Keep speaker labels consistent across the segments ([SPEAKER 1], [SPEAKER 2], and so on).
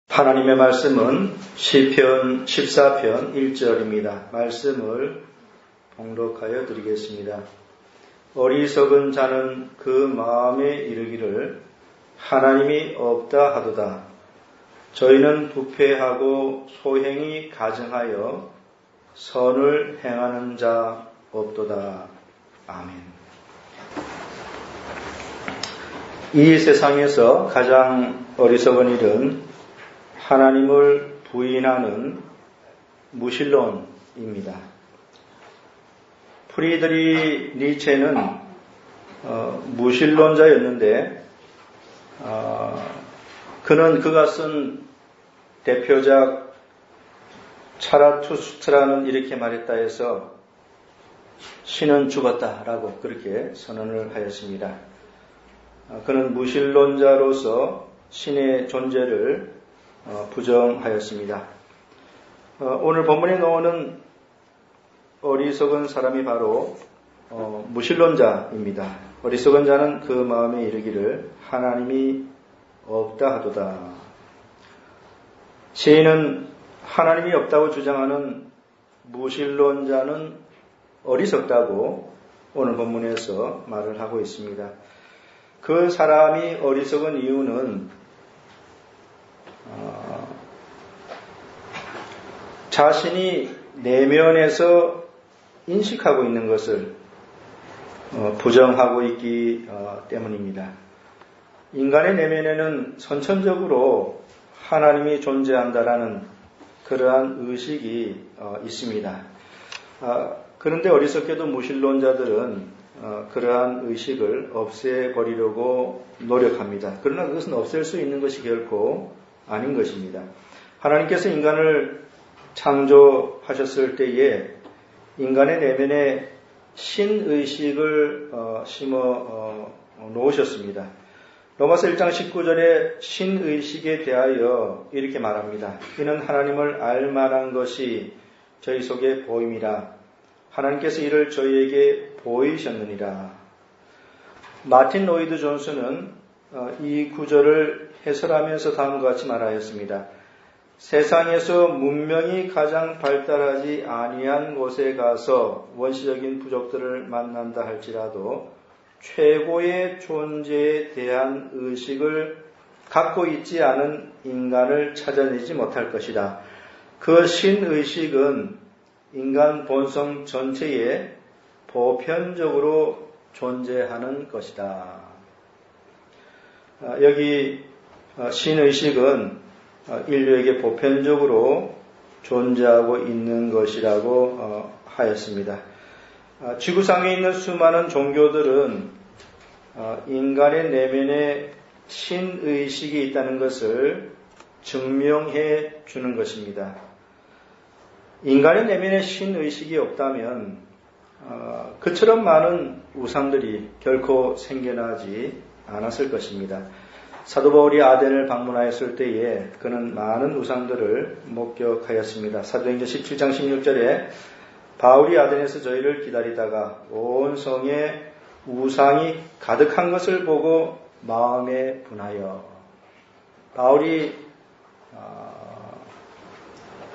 [SPEAKER 1] 하나님의 말씀은 시편 14편 1절입니다. 말씀을 봉독하여 드리겠습니다. 어리석은 자는 그 마음에 이르기를 하나님이 없다 하도다. 저희는 부패하고 소행이 가증하여 선을 행하는 자 없도다. 아멘. 이 세상에서 가장 어리석은 일은 하나님을 부인하는 무신론입니다. 프리드리 니체는 무신론자였는데 그가 쓴 대표작 차라투스트라는 이렇게 말했다 해서 신은 죽었다라고 그렇게 선언을 하였습니다. 그는 무신론자로서 신의 존재를 부정하였습니다. 오늘 본문에 나오는 어리석은 사람이 바로 무신론자입니다. 어리석은 자는 그 마음에 이르기를 하나님이 없다 하도다. 시인은 하나님이 없다고 주장하는 무신론자는 어리석다고 오늘 본문에서 말을 하고 있습니다. 그 사람이 어리석은 이유는 자신이 내면에서 인식하고 있는 것을 부정하고 있기 때문입니다. 인간의 내면에는 선천적으로 하나님이 존재한다라는 그러한 의식이 있습니다. 그런데 어리석게도 무신론자들은 그러한 의식을 없애버리려고 노력합니다. 그러나 그것은 없앨 수 있는 것이 결코 아닌 것입니다. 하나님께서 인간을 창조하셨을 때에 인간의 내면에 신의식을 심어 놓으셨습니다. 로마서 1장 19절에 신의식에 대하여 이렇게 말합니다. 이는 하나님을 알만한 것이 저희 속에 보임이라. 하나님께서 이를 저희에게 보이셨느니라. 마틴 로이드 존스는 이 구절을 해설하면서 다음과 같이 말하였습니다. 세상에서 문명이 가장 발달하지 아니한 곳에 가서 원시적인 부족들을 만난다 할지라도 최고의 존재에 대한 의식을 갖고 있지 않은 인간을 찾아내지 못할 것이다. 그 신의식은 인간 본성 전체에 보편적으로 존재하는 것이다. 여기 신의식은 인류에게 보편적으로 존재하고 있는 것이라고 하였습니다. 지구상에 있는 수많은 종교들은 인간의 내면에 신의식이 있다는 것을 증명해 주는 것입니다. 인간의 내면에 신의식이 없다면 그처럼 많은 우상들이 결코 생겨나지 않았을 것입니다. 사도 바울이 아덴을 방문하였을 때에 그는 많은 우상들을 목격하였습니다. 사도행전 17장 16절에 바울이 아덴에서 저희를 기다리다가 온 성에 우상이 가득한 것을 보고 마음에 분하여. 바울이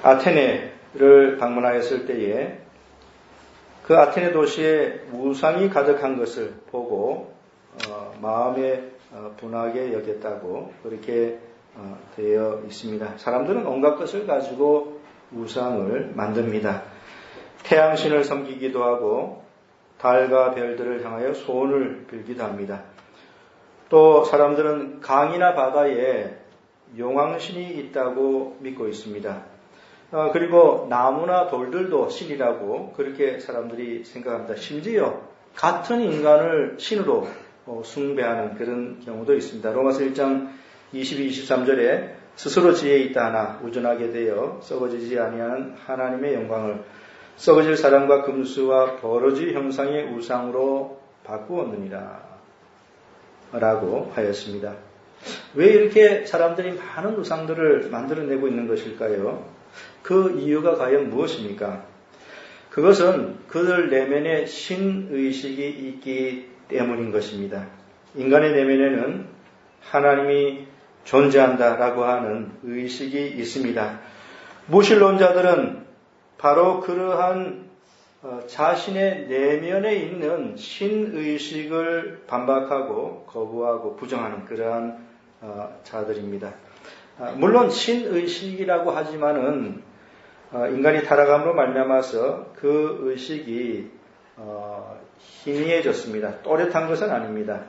[SPEAKER 1] 아테네를 방문하였을 때에 그 아테네 도시에 우상이 가득한 것을 보고 마음에 분하게 여겼다고 그렇게 되어 있습니다. 사람들은 온갖 것을 가지고 우상을 만듭니다. 태양신을 섬기기도 하고 달과 별들을 향하여 소원을 빌기도 합니다. 또 사람들은 강이나 바다에 용왕신이 있다고 믿고 있습니다. 그리고 나무나 돌들도 신이라고 그렇게 사람들이 생각합니다. 심지어 같은 인간을 신으로 숭배하는 그런 경우도 있습니다. 로마서 1장 22, 23절에 스스로 지혜 있다 하나 우둔하게 되어 썩어지지 아니하는 하나님의 영광을 썩어질 사람과 금수와 버러지 형상의 우상으로 바꾸었느니라 라고 하였습니다. 왜 이렇게 사람들이 많은 우상들을 만들어내고 있는 것일까요? 그 이유가 과연 무엇입니까? 그것은 그들 내면에 신의식이 있기 때문인 것입니다. 인간의 내면에는 하나님이 존재한다라고 하는 의식이 있습니다. 무신론자들은 바로 그러한 자신의 내면에 있는 신의식을 반박하고 거부하고 부정하는 그러한 자들입니다. 물론 신의식이라고 하지만은 인간이 타락함으로 말미암아서 그 의식이 희미해졌습니다. 또렷한 것은 아닙니다.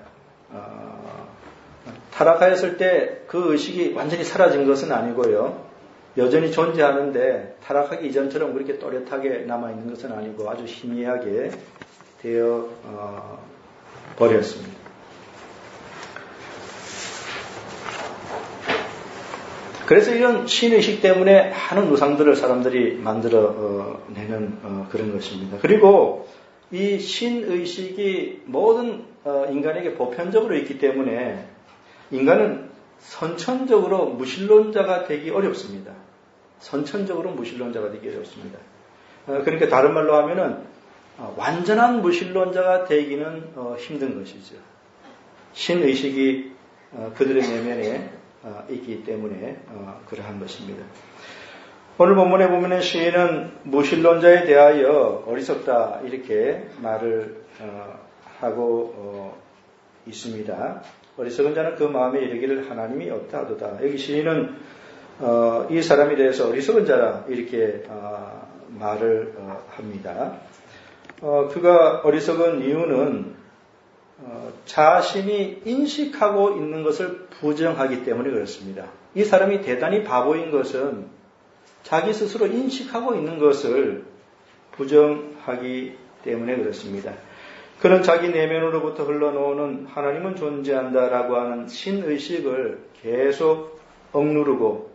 [SPEAKER 1] 타락하였을 때 그 의식이 완전히 사라진 것은 아니고요. 여전히 존재하는데 타락하기 이전처럼 그렇게 또렷하게 남아있는 것은 아니고 아주 희미하게 되어 버렸습니다. 그래서 이런 신의식 때문에 많은 우상들을 사람들이 만들어내는 그런 것입니다. 그리고 이 신의식이 모든 인간에게 보편적으로 있기 때문에 인간은 선천적으로 무신론자가 되기 어렵습니다. 선천적으로 무신론자가 되기 어렵습니다. 그러니까 다른 말로 하면은 완전한 무신론자가 되기는 힘든 것이죠. 신의식이 그들의 내면에 있기 때문에 그러한 것입니다. 오늘 본문에 보면 시인은 무신론자에 대하여 어리석다 이렇게 말을 하고 있습니다. 어리석은 자는 그 마음에 이르기를 하나님이 없다 하도다. 여기 시인은 이 사람에 대해서 어리석은 자라 이렇게 말을 합니다. 그가 어리석은 이유는 자신이 인식하고 있는 것을 부정하기 때문에 그렇습니다. 이 사람이 대단히 바보인 것은 자기 스스로 인식하고 있는 것을 부정하기 때문에 그렇습니다. 그는 자기 내면으로부터 흘러나오는 하나님은 존재한다라고 하는 신의식을 계속 억누르고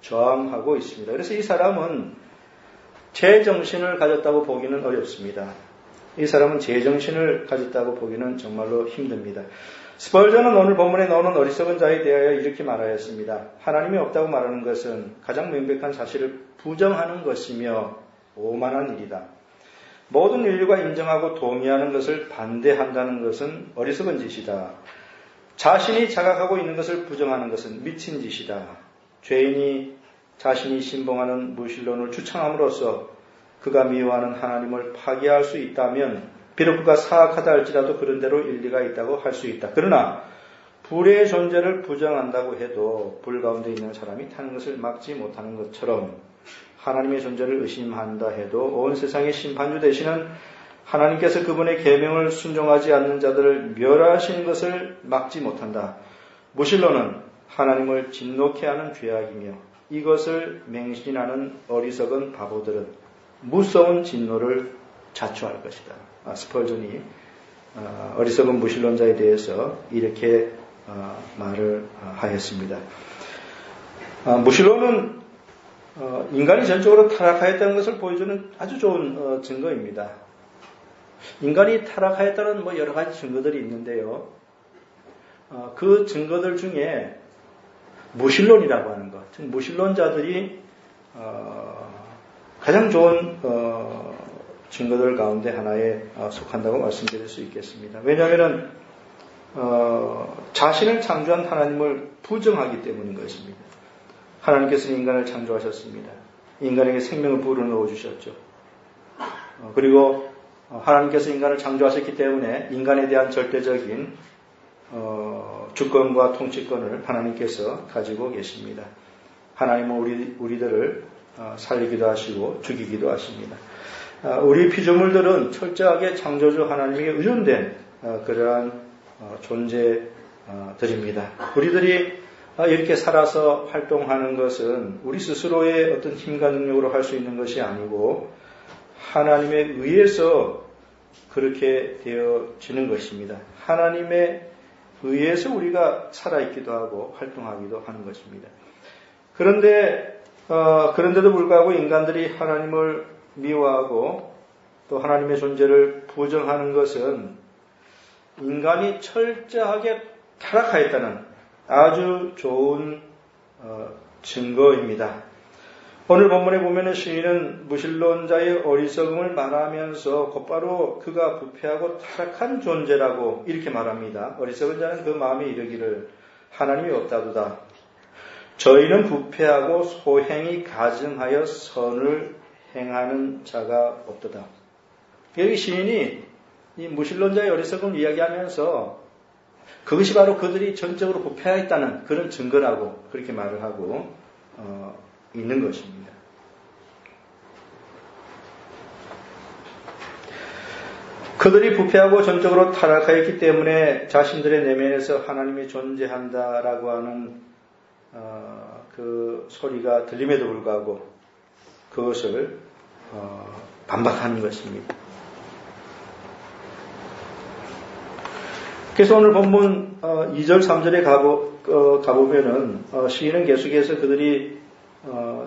[SPEAKER 1] 저항하고 있습니다. 그래서 이 사람은 제정신을 가졌다고 보기는 어렵습니다. 이 사람은 제정신을 가졌다고 보기는 정말로 힘듭니다. 스펄전은 오늘 본문에 나오는 어리석은 자에 대하여 이렇게 말하였습니다. 하나님이 없다고 말하는 것은 가장 명백한 사실을 부정하는 것이며 오만한 일이다. 모든 인류가 인정하고 동의하는 것을 반대한다는 것은 어리석은 짓이다. 자신이 자각하고 있는 것을 부정하는 것은 미친 짓이다. 죄인이 자신이 신봉하는 무신론을 추창함으로써 그가 미워하는 하나님을 파괴할 수 있다면 비록 그가 사악하다 할지라도 그런 대로 일리가 있다고 할 수 있다. 그러나 불의 존재를 부정한다고 해도 불 가운데 있는 사람이 타는 것을 막지 못하는 것처럼 하나님의 존재를 의심한다 해도 온 세상의 심판주 되시는 하나님께서 그분의 계명을 순종하지 않는 자들을 멸하시는 것을 막지 못한다. 무신론은 하나님을 진노케 하는 죄악이며 이것을 맹신하는 어리석은 바보들은 무서운 진노를 자초할 것이다. 스펄전이 어리석은 무신론자에 대해서 이렇게 말을 하였습니다. 무신론은 인간이 전적으로 타락하였다는 것을 보여주는 아주 좋은 증거입니다. 인간이 타락하였다는 여러 가지 증거들이 있는데요. 그 증거들 중에 무신론이라고 하는 것, 즉 무신론자들이 가장 좋은 증거들 가운데 하나에 속한다고 말씀드릴 수 있겠습니다. 왜냐하면 자신을 창조한 하나님을 부정하기 때문인 것입니다. 하나님께서는 인간을 창조하셨습니다. 인간에게 생명을 불어넣어 주셨죠. 그리고 하나님께서 인간을 창조하셨기 때문에 인간에 대한 절대적인 주권과 통치권을 하나님께서 가지고 계십니다. 하나님은 우리들을 살리기도 하시고 죽이기도 하십니다. 우리 피조물들은 철저하게 창조주 하나님에게 의존된 그러한 존재들입니다. 우리들이 이렇게 살아서 활동하는 것은 우리 스스로의 어떤 힘과 능력으로 할 수 있는 것이 아니고 하나님에 의해서 그렇게 되어지는 것입니다. 하나님에 의해서 우리가 살아있기도 하고 활동하기도 하는 것입니다. 그런데도 불구하고 인간들이 하나님을 미워하고 또 하나님의 존재를 부정하는 것은 인간이 철저하게 타락하였다는 아주 좋은 증거입니다. 오늘 본문에 보면 시인은 무신론자의 어리석음을 말하면서 곧바로 그가 부패하고 타락한 존재라고 이렇게 말합니다. 어리석은 자는 그 마음에 이르기를 하나님이 없다도다. 저희는 부패하고 소행이 가증하여 선을 행하는 자가 없도다. 여기 시인이 이 무신론자의 어리석음을 이야기하면서 그것이 바로 그들이 전적으로 부패하였다는 그런 증거라고 그렇게 말을 하고 있는 것입니다. 그들이 부패하고 전적으로 타락하였기 때문에 자신들의 내면에서 하나님이 존재한다라고 하는 그 소리가 들림에도 불구하고 그것을 반박하는 것입니다. 그래서 오늘 본문 2절 3절에 가보면은 시인은 계속해서 그들이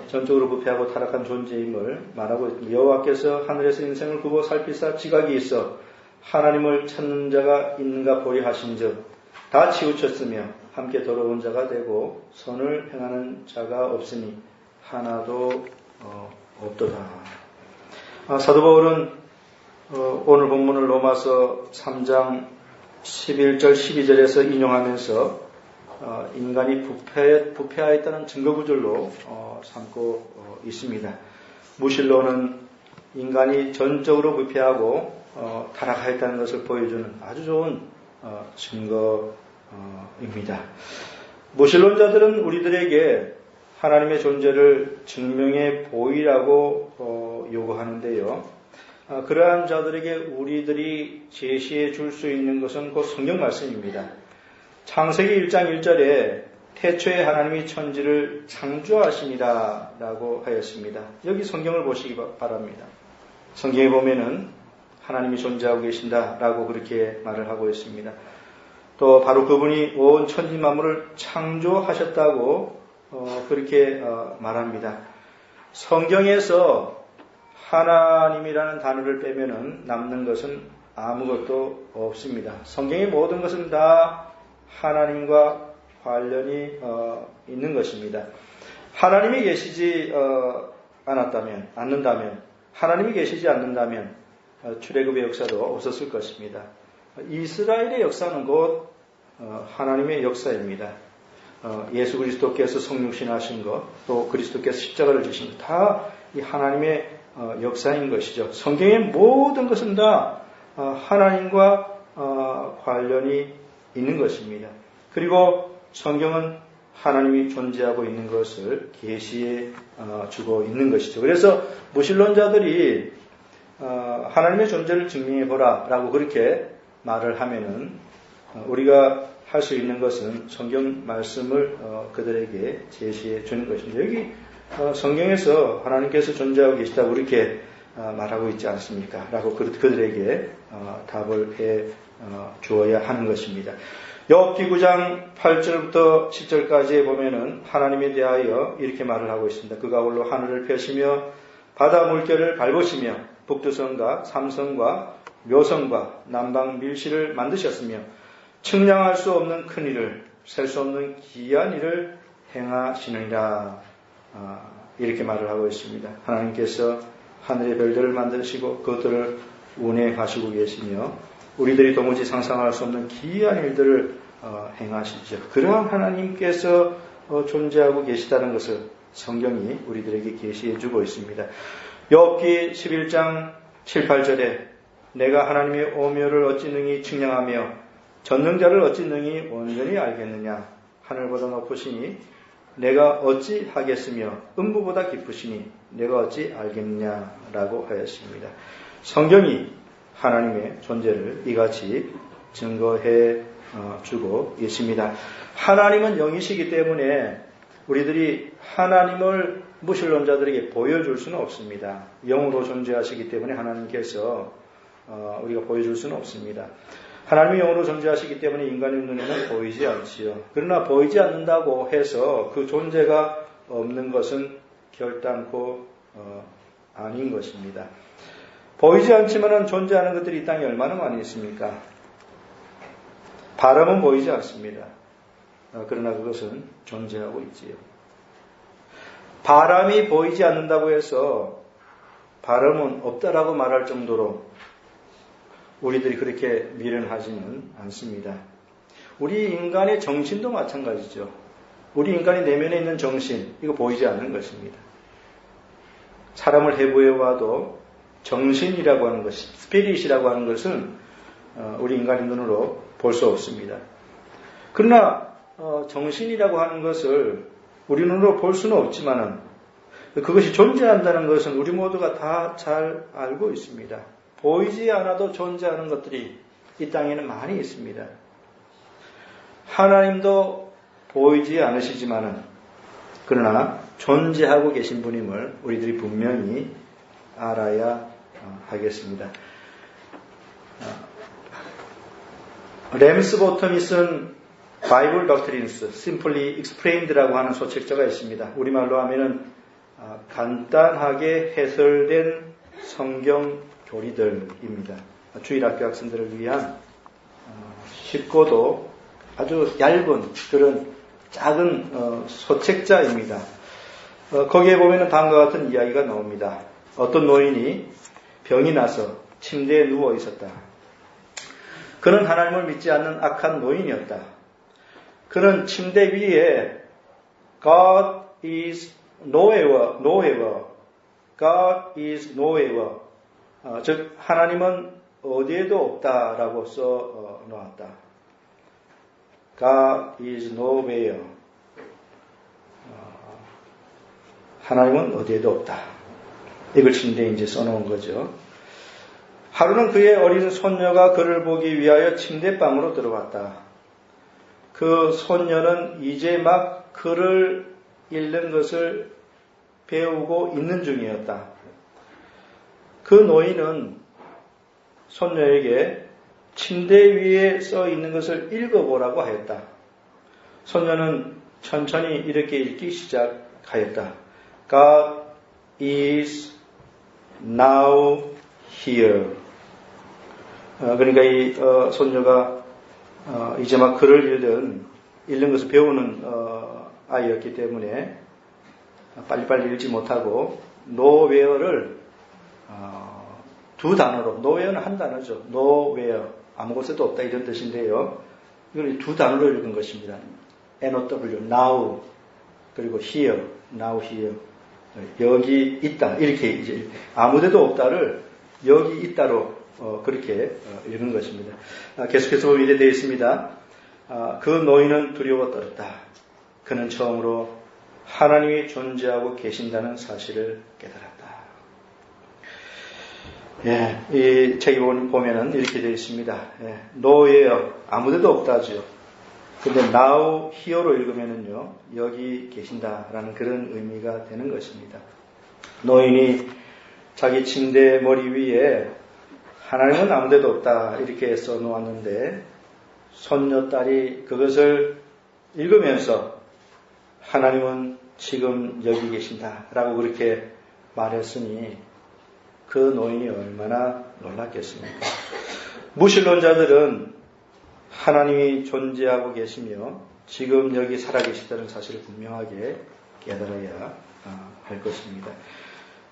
[SPEAKER 1] 전적으로 부패하고 타락한 존재임을 말하고 있습니다. 여호와께서 하늘에서 인생을 두고 살피사 지각이 있어 하나님을 찾는 자가 있는가 보리 하신즉 다 치우쳤으며 함께 더러운 자가 되고 선을 행하는 자가 없으니 하나도 없도다. 사도 바울은 오늘 본문을 로마서 3장 11절 12절에서 인용하면서 인간이 부패하였다는 증거구절로 삼고 있습니다. 무신론은 인간이 전적으로 부패하고 타락하였다는 것을 보여주는 아주 좋은 증거입니다. 무신론자들은 우리들에게 하나님의 존재를 증명해 보이라고 요구하는데요. 그러한 자들에게 우리들이 제시해 줄 수 있는 것은 곧 성경 말씀입니다. 창세기 1장 1절에 태초에 하나님이 천지를 창조하시니라 라고 하였습니다. 여기 성경을 보시기 바랍니다. 성경에 보면은 하나님이 존재하고 계신다 라고 그렇게 말을 하고 있습니다. 또 바로 그분이 온 천지 만물을 창조하셨다고 그렇게 말합니다. 성경에서 하나님이라는 단어를 빼면은 남는 것은 아무것도 없습니다. 성경의 모든 것은 다 하나님과 관련이 있는 것입니다. 하나님이 계시지 않는다면, 하나님이 계시지 않는다면 출애굽의 역사도 없었을 것입니다. 이스라엘의 역사는 곧 하나님의 역사입니다. 예수 그리스도께서 성육신하신 것, 또 그리스도께서 십자가를 지신 것, 다 이 하나님의 역사인 것이죠. 성경의 모든 것은 다 하나님과 관련이 있는 것입니다. 그리고 성경은 하나님이 존재하고 있는 것을 계시해 주고 있는 것이죠. 그래서 무신론자들이 하나님의 존재를 증명해 보라 라고 그렇게 말을 하면은 우리가 할 수 있는 것은 성경 말씀을 그들에게 제시해 주는 것입니다. 여기 성경에서 하나님께서 존재하고 계시다고 그렇게 말하고 있지 않습니까? 라고 그들에게 답을 해 주어야 하는 것입니다. 욥기 9장 8절부터 10절까지에 보면은 하나님에 대하여 이렇게 말을 하고 있습니다. 그가 홀로 하늘을 펴시며 바다 물결을 밟으시며 북두성과 삼성과 묘성과 남방 밀실을 만드셨으며 측량할 수 없는 큰 일을 셀 수 없는 기이한 일을 행하시느니라. 이렇게 말을 하고 있습니다. 하나님께서 하늘의 별들을 만드시고 그것들을 운행하시고 계시며 우리들이 도무지 상상할 수 없는 기이한 일들을 행하시죠. 그러한 하나님께서 존재하고 계시다는 것을 성경이 우리들에게 계시해 주고 있습니다. 욥기 11장 7, 8절에 내가 하나님의 오묘를 어찌 능히 측량하며 전능자를 어찌 능히 온전히 알겠느냐. 하늘보다 높으시니 내가 어찌 하겠으며 음부보다 깊으시니 내가 어찌 알겠느냐라고 하였습니다. 성경이 하나님의 존재를 이같이 증거해 주고 있습니다. 하나님은 영이시기 때문에 우리들이 하나님을 무신론자들에게 보여줄 수는 없습니다. 영으로 존재하시기 때문에 하나님께서 우리가 보여줄 수는 없습니다. 하나님이 영으로 존재하시기 때문에 인간의 눈에는 보이지 않지요. 그러나 보이지 않는다고 해서 그 존재가 없는 것은 결단코 아닌 것입니다. 보이지 않지만 존재하는 것들이 이 땅에 얼마나 많이 있습니까? 바람은 보이지 않습니다. 그러나 그것은 존재하고 있지요. 바람이 보이지 않는다고 해서 바람은 없다라고 말할 정도로 우리들이 그렇게 미련하지는 않습니다. 우리 인간의 정신도 마찬가지죠. 우리 인간의 내면에 있는 정신, 이거 보이지 않는 것입니다. 사람을 해부해 와도 정신이라고 하는 것, 스피릿이라고 하는 것은 우리 인간의 눈으로 볼 수 없습니다. 그러나 정신이라고 하는 것을 우리 눈으로 볼 수는 없지만은 그것이 존재한다는 것은 우리 모두가 다 잘 알고 있습니다. 보이지 않아도 존재하는 것들이 이 땅에는 많이 있습니다. 하나님도 보이지 않으시지만은 그러나 존재하고 계신 분임을 우리들이 분명히 알아야 하겠습니다. 램스보텀이 쓴 바이블 덕트린스, Simply Explained라고 하는 소책자가 있습니다. 우리말로 하면은 간단하게 해설된 성경 교리들입니다. 주일학교 학생들을 위한 쉽고도 아주 얇은 그런 작은 소책자입니다. 거기에 보면은 다음과 같은 이야기가 나옵니다. 어떤 노인이 병이 나서 침대에 누워 있었다. 그는 하나님을 믿지 않는 악한 노인이었다. 그는 침대 위에 God is nowhere, God is nowhere, 즉 하나님은 어디에도 없다라고 써 놓았다. God is nowhere, 하나님은 어디에도 없다. 이걸 침대에 이제 써놓은 거죠. 하루는 그의 어린 손녀가 그를 보기 위하여 침대방으로 들어왔다. 그 손녀는 이제 막 글을 읽는 것을 배우고 있는 중이었다. 그 노인은 손녀에게 침대 위에 써 있는 것을 읽어보라고 하였다. 손녀는 천천히 이렇게 읽기 시작하였다. God is now here. 그러니까 이 손녀가 이제 막 글을 읽는 것을 배우는 아이였기 때문에 빨리빨리 읽지 못하고 nowhere를 두 단어로, nowhere는 한 단어죠. nowhere, 아무 곳에도 없다 이런 뜻인데요. 이걸 두 단어로 읽은 것입니다. NOW, now, 그리고 here, now here. 여기 있다. 이렇게 이제 아무데도 없다를 여기 있다로 그렇게 읽은 것입니다. 계속해서 보면 이렇게 되어 있습니다. 그 노인은 두려워 떨었다. 그는 처음으로 하나님이 존재하고 계신다는 사실을 깨달았다. 예, 이 책에 보면은 이렇게 되어 있습니다. 예, nowhere, 아무데도 없다죠. 근데 now here로 읽으면은요, 여기 계신다라는 그런 의미가 되는 것입니다. 노인이 자기 침대 머리 위에 하나님은 아무데도 없다 이렇게 써놓았는데 손녀딸이 그것을 읽으면서 하나님은 지금 여기 계신다라고 그렇게 말했으니 그 노인이 얼마나 놀랐겠습니까? 무신론자들은 하나님이 존재하고 계시며 지금 여기 살아계시다는 사실을 분명하게 깨달아야 할 것입니다.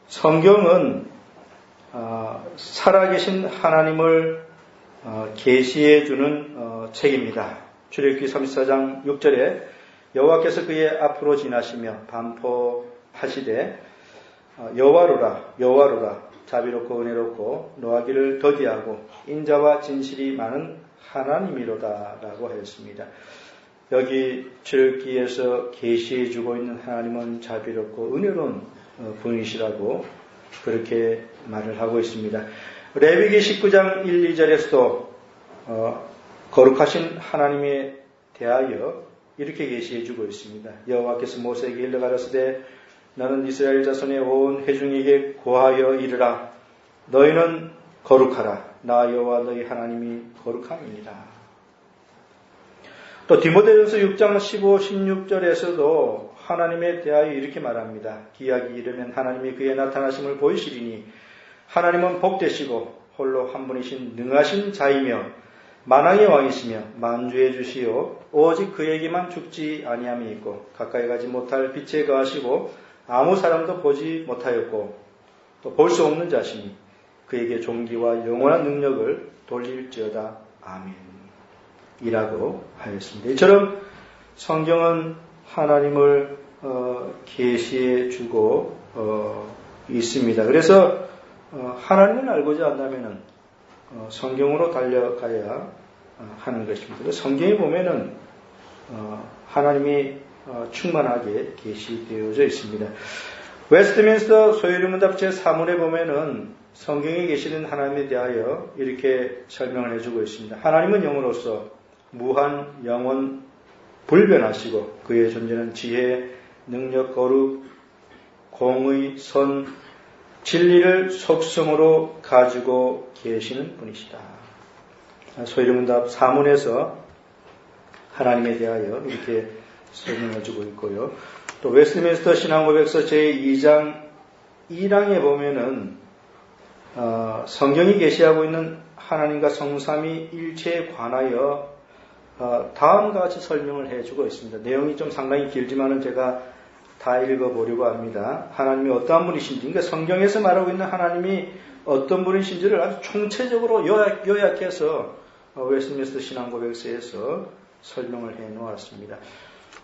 [SPEAKER 1] 성경은 살아계신 하나님을 계시해 주는 책입니다. 출애굽기 34장 6절에 여호와께서 그의 앞으로 지나시며 반포하시되 여호와로라 자비롭고 은혜롭고 노하기를 더디하고 인자와 진실이 많은 하나님이로다 라고 하였습니다. 여기 출애굽기에서 계시해 주고 있는 하나님은 자비롭고 은혜로운 분이시라고 그렇게 말을 하고 있습니다. 레위기 19장 1, 2절에서도 거룩하신 하나님에 대하여 이렇게 계시해 주고 있습니다. 여호와께서 모세에게 일러 가라사대 너는 이스라엘 자손의 온 회중에게 고하여 이르라. 너희는 거룩하라. 나 여호와 너희 하나님이 거룩함이니라. 또 디모데전서 6장 15, 16절에서도 하나님에 대하여 이렇게 말합니다. 기약이 이르면 하나님이 그의 나타나심을 보이시리니 하나님은 복되시고 홀로 한 분이신 능하신 자이며 만왕의 왕이시며 만주의 주시요 오직 그에게만 죽지 아니함이 있고 가까이 가지 못할 빛에 거하시고 아무 사람도 보지 못하였고 또 볼 수 없는 자시니 그에게 존귀와 영원한 능력을 돌릴지어다. 아멘. 이라고 하였습니다. 이처럼 성경은 하나님을 계시해 주고 있습니다. 그래서 하나님을 알고자 한다면 성경으로 달려가야 하는 것입니다. 성경에 보면은 하나님이 충만하게 계시되어져 있습니다. 웨스트민스터 소유문답 제3문에 보면은 성경에 계시는 하나님에 대하여 이렇게 설명을 해주고 있습니다. 하나님은 영으로서 무한, 영원, 불변하시고 그의 존재는 지혜, 능력, 거룩, 공의, 선, 진리를 속성으로 가지고 계시는 분이시다. 소유문답 4문에서 하나님에 대하여 이렇게 설명해주고 있고요. 또 웨스트민스터 신앙고백서 제2장 1항에 보면은 성경이 계시하고 있는 하나님과 성삼위 일체에 관하여 다음과 같이 설명을 해주고 있습니다. 내용이 좀 상당히 길지만은 제가 다 읽어보려고 합니다. 하나님이 어떠한 분이신지, 그러니까 성경에서 말하고 있는 하나님이 어떤 분이신지를 아주 총체적으로 요약해서 웨스트민스터 신앙고백서에서 설명을 해 놓았습니다.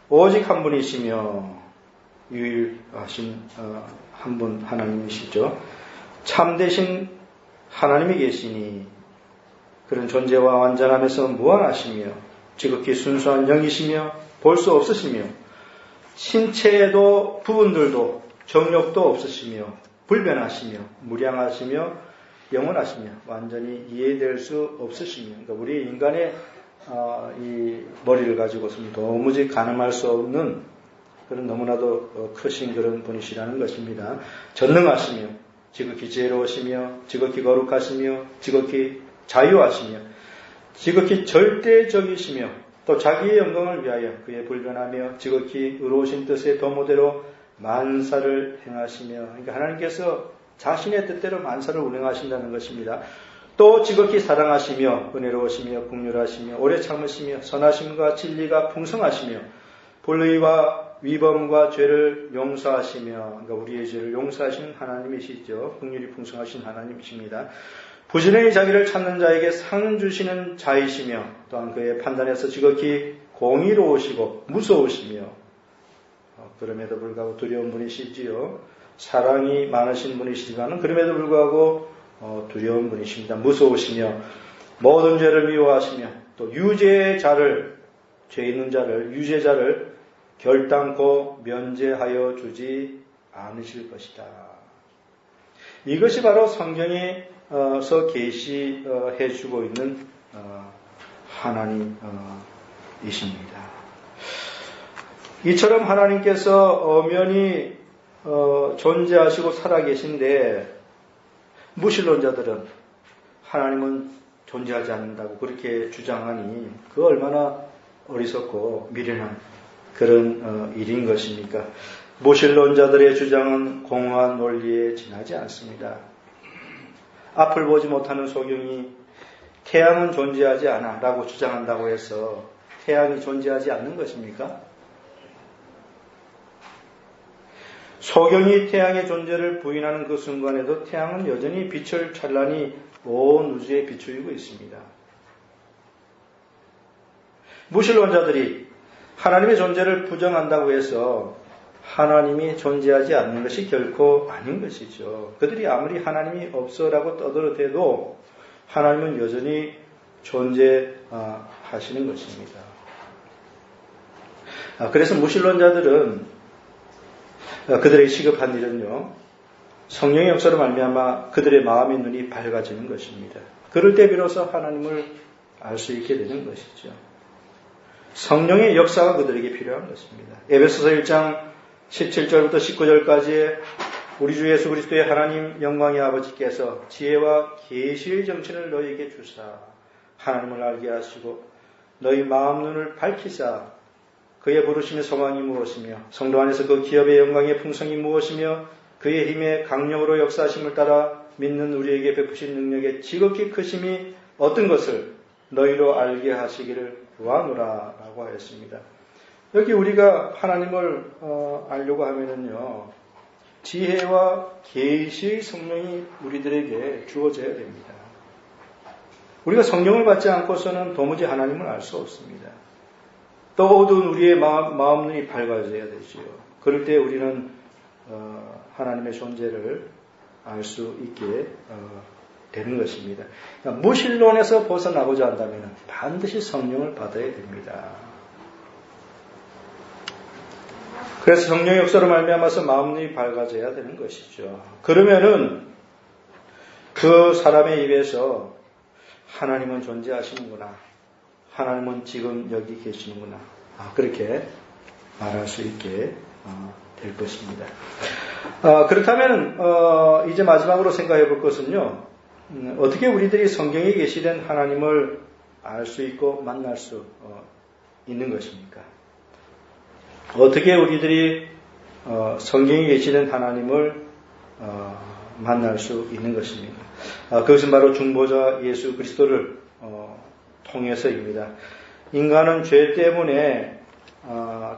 [SPEAKER 1] 오직 한 분이시며 유일하신 한 분 하나님이시죠. 참되신 하나님이 계시니 그런 존재와 완전함에서 무한하시며 지극히 순수한 영이시며 볼 수 없으시며 신체에도 부분들도 정욕도 없으시며 불변하시며 무량하시며 영원하시며 완전히 이해될 수 없으시며 그러니까 우리 인간의 이 머리를 가지고서는 도무지 가늠할 수 없는 그런 너무나도 크신 그런 분이시라는 것입니다. 전능하시며 지극히 지혜로우시며 지극히 거룩하시며 지극히 자유하시며 지극히 절대적이시며 또 자기의 영광을 위하여 그의 불변하며 지극히 의로우신 뜻의 도모대로 만사를 행하시며 그러니까 하나님께서 자신의 뜻대로 만사를 운행하신다는 것입니다. 또 지극히 사랑하시며 은혜로우시며 긍휼하시며 오래 참으시며 선하심과 진리가 풍성하시며 불의와 위범과 죄를 용서하시며 그러니까 우리의 죄를 용서하시는 하나님이시죠. 긍휼이 풍성하신 하나님이십니다. 부지런히 자기를 찾는 자에게 상 주시는 자이시며 또한 그의 판단에서 지극히 공의로우시고 무서우시며 그럼에도 불구하고 두려운 분이시지요. 사랑이 많으신 분이시지만 그럼에도 불구하고 두려운 분이십니다. 무서우시며 모든 죄를 미워하시며 또 유죄자를 죄 있는 자를 유죄자를 결단코 면제하여 주지 않으실 것이다. 이것이 바로 성경에서 계시해 주고 있는 하나님이십니다. 이처럼 하나님께서 엄연히 존재하시고 살아계신데 무신론자들은 하나님은 존재하지 않는다고 그렇게 주장하니 그 얼마나 어리석고 미련한 그런 일인 것입니까? 무신론자들의 주장은 공허한 논리에 지나지 않습니다. 앞을 보지 못하는 소경이 태양은 존재하지 않아 라고 주장한다고 해서 태양이 존재하지 않는 것입니까? 소경이 태양의 존재를 부인하는 그 순간에도 태양은 여전히 빛을 찬란히 온 우주에 비추고 있습니다. 무신론자들이 하나님의 존재를 부정한다고 해서 하나님이 존재하지 않는 것이 결코 아닌 것이죠. 그들이 아무리 하나님이 없어라고 떠들어대도 하나님은 여전히 존재하시는 것입니다. 그래서 무신론자들은 그들의 시급한 일은요, 성령의 역사로 말미암아 그들의 마음의 눈이 밝아지는 것입니다. 그럴 때 비로소 하나님을 알 수 있게 되는 것이죠. 성령의 역사가 그들에게 필요한 것입니다. 에베소서 1장 17절부터 19절까지의 우리 주 예수 그리스도의 하나님 영광의 아버지께서 지혜와 계시의 정신을 너희에게 주사 하나님을 알게 하시고 너희 마음 눈을 밝히사 그의 부르심의 소망이 무엇이며 성도 안에서 그 기업의 영광의 풍성이 무엇이며 그의 힘의 강력으로 역사하심을 따라 믿는 우리에게 베푸신 능력의 지극히 크심이 어떤 것을 너희로 알게 하시기를 구하노라 라고 하였습니다. 여기 우리가 하나님을 알려고 하면은요, 지혜와 계시의 성령이 우리들에게 주어져야 됩니다. 우리가 성령을 받지 않고서는 도무지 하나님을 알 수 없습니다. 또 어두운 우리의 마음 눈이 밝아져야 되지요. 그럴 때 우리는 하나님의 존재를 알 수 있게 되는 것입니다. 그러니까 무신론에서 벗어나고자 한다면 반드시 성령을 받아야 됩니다. 그래서 성령의 역사로 말미암아서 마음 눈이 밝아져야 되는 것이죠. 그러면은 그 사람의 입에서 하나님은 존재하시는구나. 하나님은 지금 여기 계시는구나. 그렇게 말할 수 있게 될 것입니다. 그렇다면 이제 마지막으로 생각해 볼 것은요. 어떻게 우리들이 성경에 계시된 하나님을 알 수 있고 만날 수 있는 것입니까? 어떻게 우리들이 성경에 계시된 하나님을 만날 수 있는 것입니까? 그것은 바로 중보자 예수 그리스도를 통해서입니다. 인간은 죄 때문에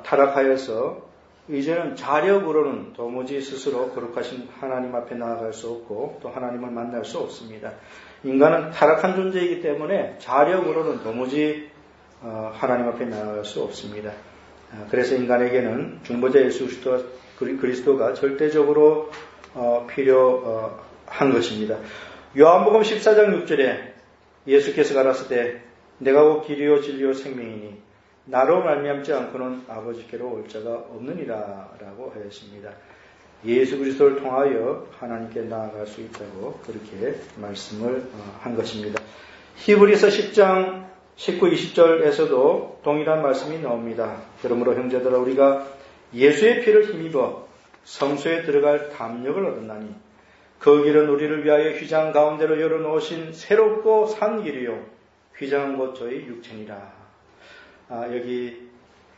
[SPEAKER 1] 타락하여서 이제는 자력으로는 도무지 스스로 거룩하신 하나님 앞에 나아갈 수 없고 또 하나님을 만날 수 없습니다. 인간은 타락한 존재이기 때문에 자력으로는 도무지 하나님 앞에 나아갈 수 없습니다. 그래서 인간에게는 중보자 예수 그리스도가 절대적으로 필요한 것입니다. 요한복음 14장 6절에 예수께서 가라사대 내가 곧 길이요 진리요 생명이니 나로 말미암지 않고는 아버지께로 올 자가 없느니라 라고 하였습니다. 예수 그리스도를 통하여 하나님께 나아갈 수 있다고 그렇게 말씀을 한 것입니다. 히브리서 10장 19, 20절에서도 동일한 말씀이 나옵니다. 그러므로 형제들아 우리가 예수의 피를 힘입어 성소에 들어갈 담력을 얻었나니 그 길은 우리를 위하여 휘장 가운데로 열어놓으신 새롭고 산 길이요 휘장은 곧 저희 육체니라. 여기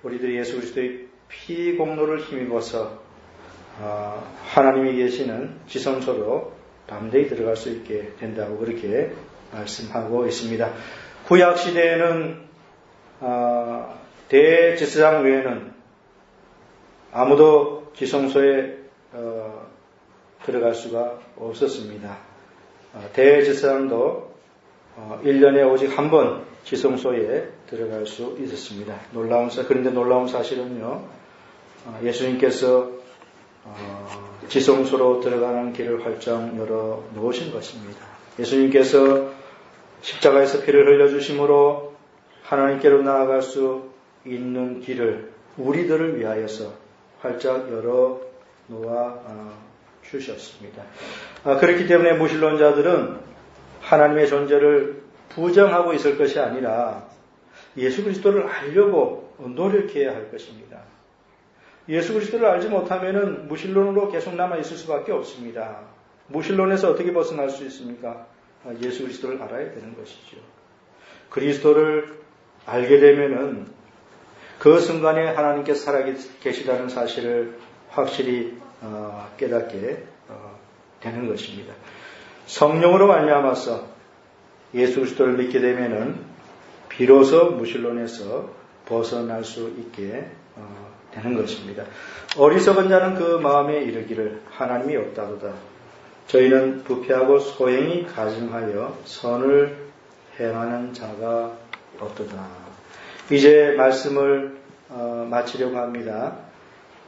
[SPEAKER 1] 우리들이 예수 그리스도의 피 공로를 힘입어서 하나님이 계시는 지성소로 담대히 들어갈 수 있게 된다고 그렇게 말씀하고 있습니다. 구약 시대에는 대제사장 외에는 아무도 지성소에 들어갈 수가 없었습니다. 대제사장도 1년에 오직 한 번 지성소에 들어갈 수 있었습니다. 그런데 놀라운 사실은요, 예수님께서 지성소로 들어가는 길을 활짝 열어 놓으신 것입니다. 예수님께서 십자가에서 피를 흘려주심으로 하나님께로 나아갈 수 있는 길을 우리들을 위하여서 활짝 열어 놓아 주셨습니다. 그렇기 때문에 무신론자들은 하나님의 존재를 부정하고 있을 것이 아니라 예수 그리스도를 알려고 노력해야 할 것입니다. 예수 그리스도를 알지 못하면 무신론으로 계속 남아 있을 수밖에 없습니다. 무신론에서 어떻게 벗어날 수 있습니까? 예수 그리스도를 알아야 되는 것이죠. 그리스도를 알게 되면은 그 순간에 하나님께서 살아계시다는 사실을 확실히 깨닫게 되는 것입니다. 성령으로 말미암아서 예수 그리스도를 믿게 되면은 비로소 무신론에서 벗어날 수 있게 되는 것입니다. 어리석은 자는 그 마음에 이르기를 하나님이 없다도다. 저희는 부패하고 소행이 가증하여 선을 행하는 자가 없도다. 이제 말씀을 마치려고 합니다.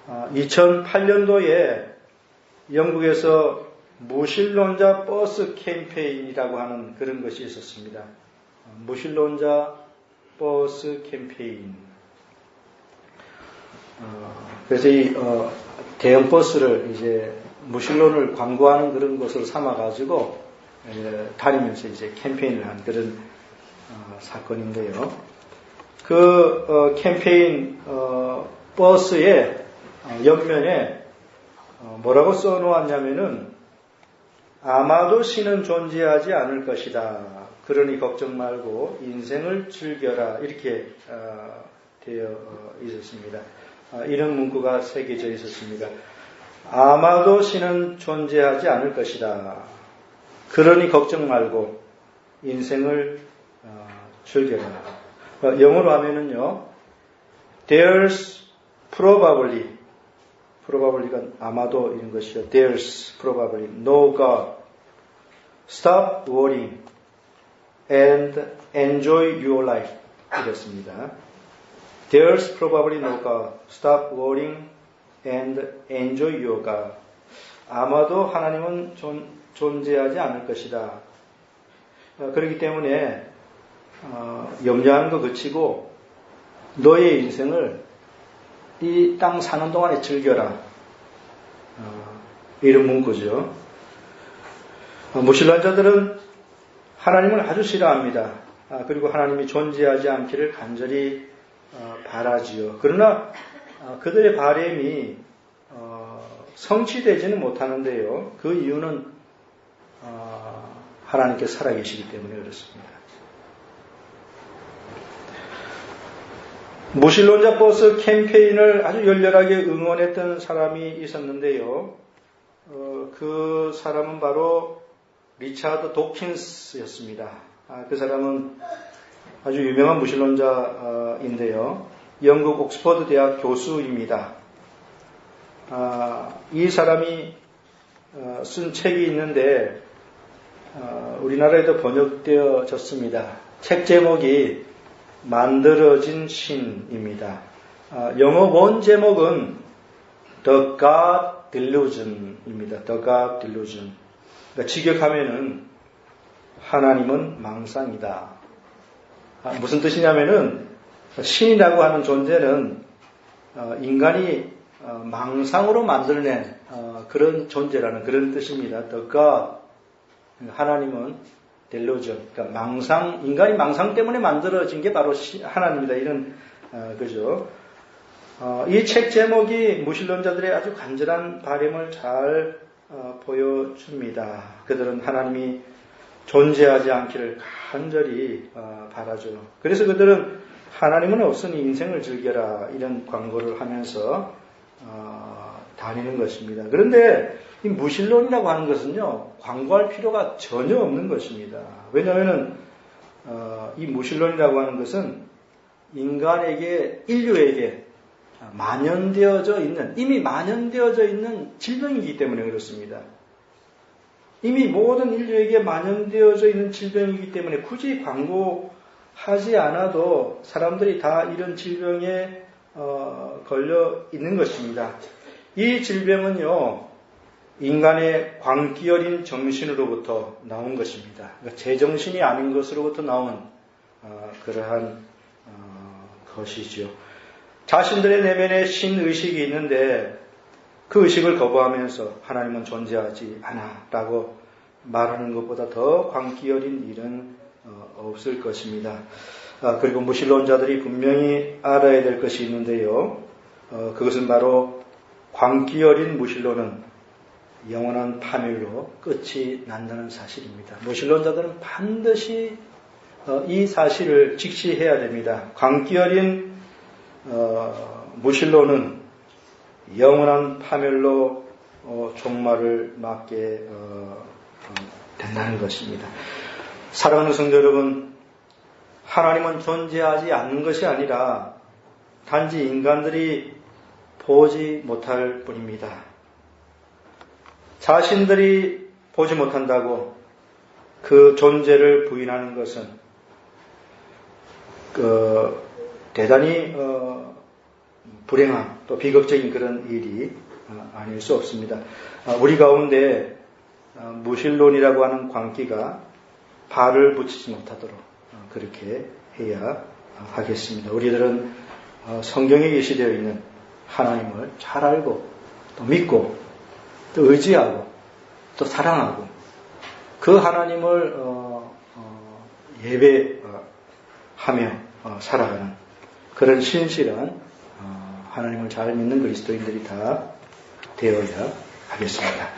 [SPEAKER 1] 2008년도에 영국에서 무신론자 버스 캠페인이라고 하는 그런 것이 있었습니다. 무신론자 버스 캠페인. 그래서 이 대형 버스를 이제 무신론을 광고하는 그런 것으로 삼아가지고 다니면서 이제 캠페인을 한 그런 사건인데요. 그 캠페인 버스의 옆면에 뭐라고 써놓았냐면은 아마도 신은 존재하지 않을 것이다. 그러니 걱정 말고 인생을 즐겨라. 이렇게 되어 있었습니다. 이런 문구가 새겨져 있었습니다. 아마도 신은 존재하지 않을 것이다. 그러니 걱정 말고 인생을 즐겨라. 영어로 하면은요, There's probably가 아마도 이런 것이죠. There's probably no God. Stop worrying. and enjoy your life. 이랬습니다. There's probably no God. Stop worrying and enjoy your God. 아마도 하나님은 존재하지 않을 것이다. 그렇기 때문에 염려하는 거 그치고 너의 인생을 이 땅 사는 동안에 즐겨라. 이런 문구죠. 무신론자들은 하나님을 아주 싫어합니다. 그리고 하나님이 존재하지 않기를 간절히 바라지요. 그러나 그들의 바람이 성취되지는 못하는데요. 그 이유는 하나님께 살아계시기 때문에 그렇습니다. 무신론자 버스 캠페인을 아주 열렬하게 응원했던 사람이 있었는데요. 그 사람은 바로 리차드 도킨스였습니다. 그 사람은 아주 유명한 무신론자인데요. 영국 옥스퍼드 대학 교수입니다. 이 사람이 쓴 책이 있는데 우리나라에도 번역되어졌습니다. 책 제목이 만들어진 신입니다. 영어 원 제목은 The God Delusion입니다. The God Delusion. 그러니까 직역하면은 하나님은 망상이다. 무슨 뜻이냐면은 신이라고 하는 존재는 인간이 망상으로 만들어낸 그런 존재라는 그런 뜻입니다. The God. 하나님은 델루전, 그러니까 망상, 인간이 망상 때문에 만들어진 게 바로 하나님이다. 이런, 그죠. 이 책 제목이 무신론자들의 아주 간절한 바람을 잘 보여줍니다. 그들은 하나님이 존재하지 않기를 간절히 바라죠. 그래서 그들은 하나님은 없으니 인생을 즐겨라. 이런 광고를 하면서 다니는 것입니다. 그런데 이 무신론이라고 하는 것은요, 광고할 필요가 전혀 없는 것입니다. 왜냐하면 이 무신론이라고 하는 것은 인간에게, 인류에게 만연되어져 있는, 이미 만연되어져 있는 질병이기 때문에 그렇습니다. 이미 모든 인류에게 만연되어져 있는 질병이기 때문에 굳이 광고하지 않아도 사람들이 다 이런 질병에 걸려 있는 것입니다. 이 질병은요, 인간의 광기 어린 정신으로부터 나온 것입니다. 그러니까 제정신이 아닌 것으로부터 나온 그러한 것이지요. 자신들의 내면에 신의식이 있는데 그 의식을 거부하면서 하나님은 존재하지 않아 라고 말하는 것보다 더 광기 어린 일은 없을 것입니다. 그리고 무신론자들이 분명히 알아야 될 것이 있는데요. 그것은 바로 광기 어린 무신론은 영원한 파멸로 끝이 난다는 사실입니다. 무신론자들은 반드시 이 사실을 직시해야 됩니다. 광기 어린 무신론은 영원한 파멸로 종말을 맞게 된다는 것입니다. 사랑하는 성도 여러분, 하나님은 존재하지 않는 것이 아니라 단지 인간들이 보지 못할 뿐입니다. 자신들이 보지 못한다고 그 존재를 부인하는 것은 대단히 불행한 또 비극적인 그런 일이 아닐 수 없습니다. 우리 가운데 무신론이라고 하는 광기가 발을 붙이지 못하도록 그렇게 해야 하겠습니다. 우리들은 성경에 계시되어 있는 하나님을 잘 알고 또 믿고 또 의지하고 또 사랑하고 그 하나님을 예배하며 살아가는 그런 신실한 하나님을 잘 믿는 그리스도인들이 다 되어야 하겠습니다.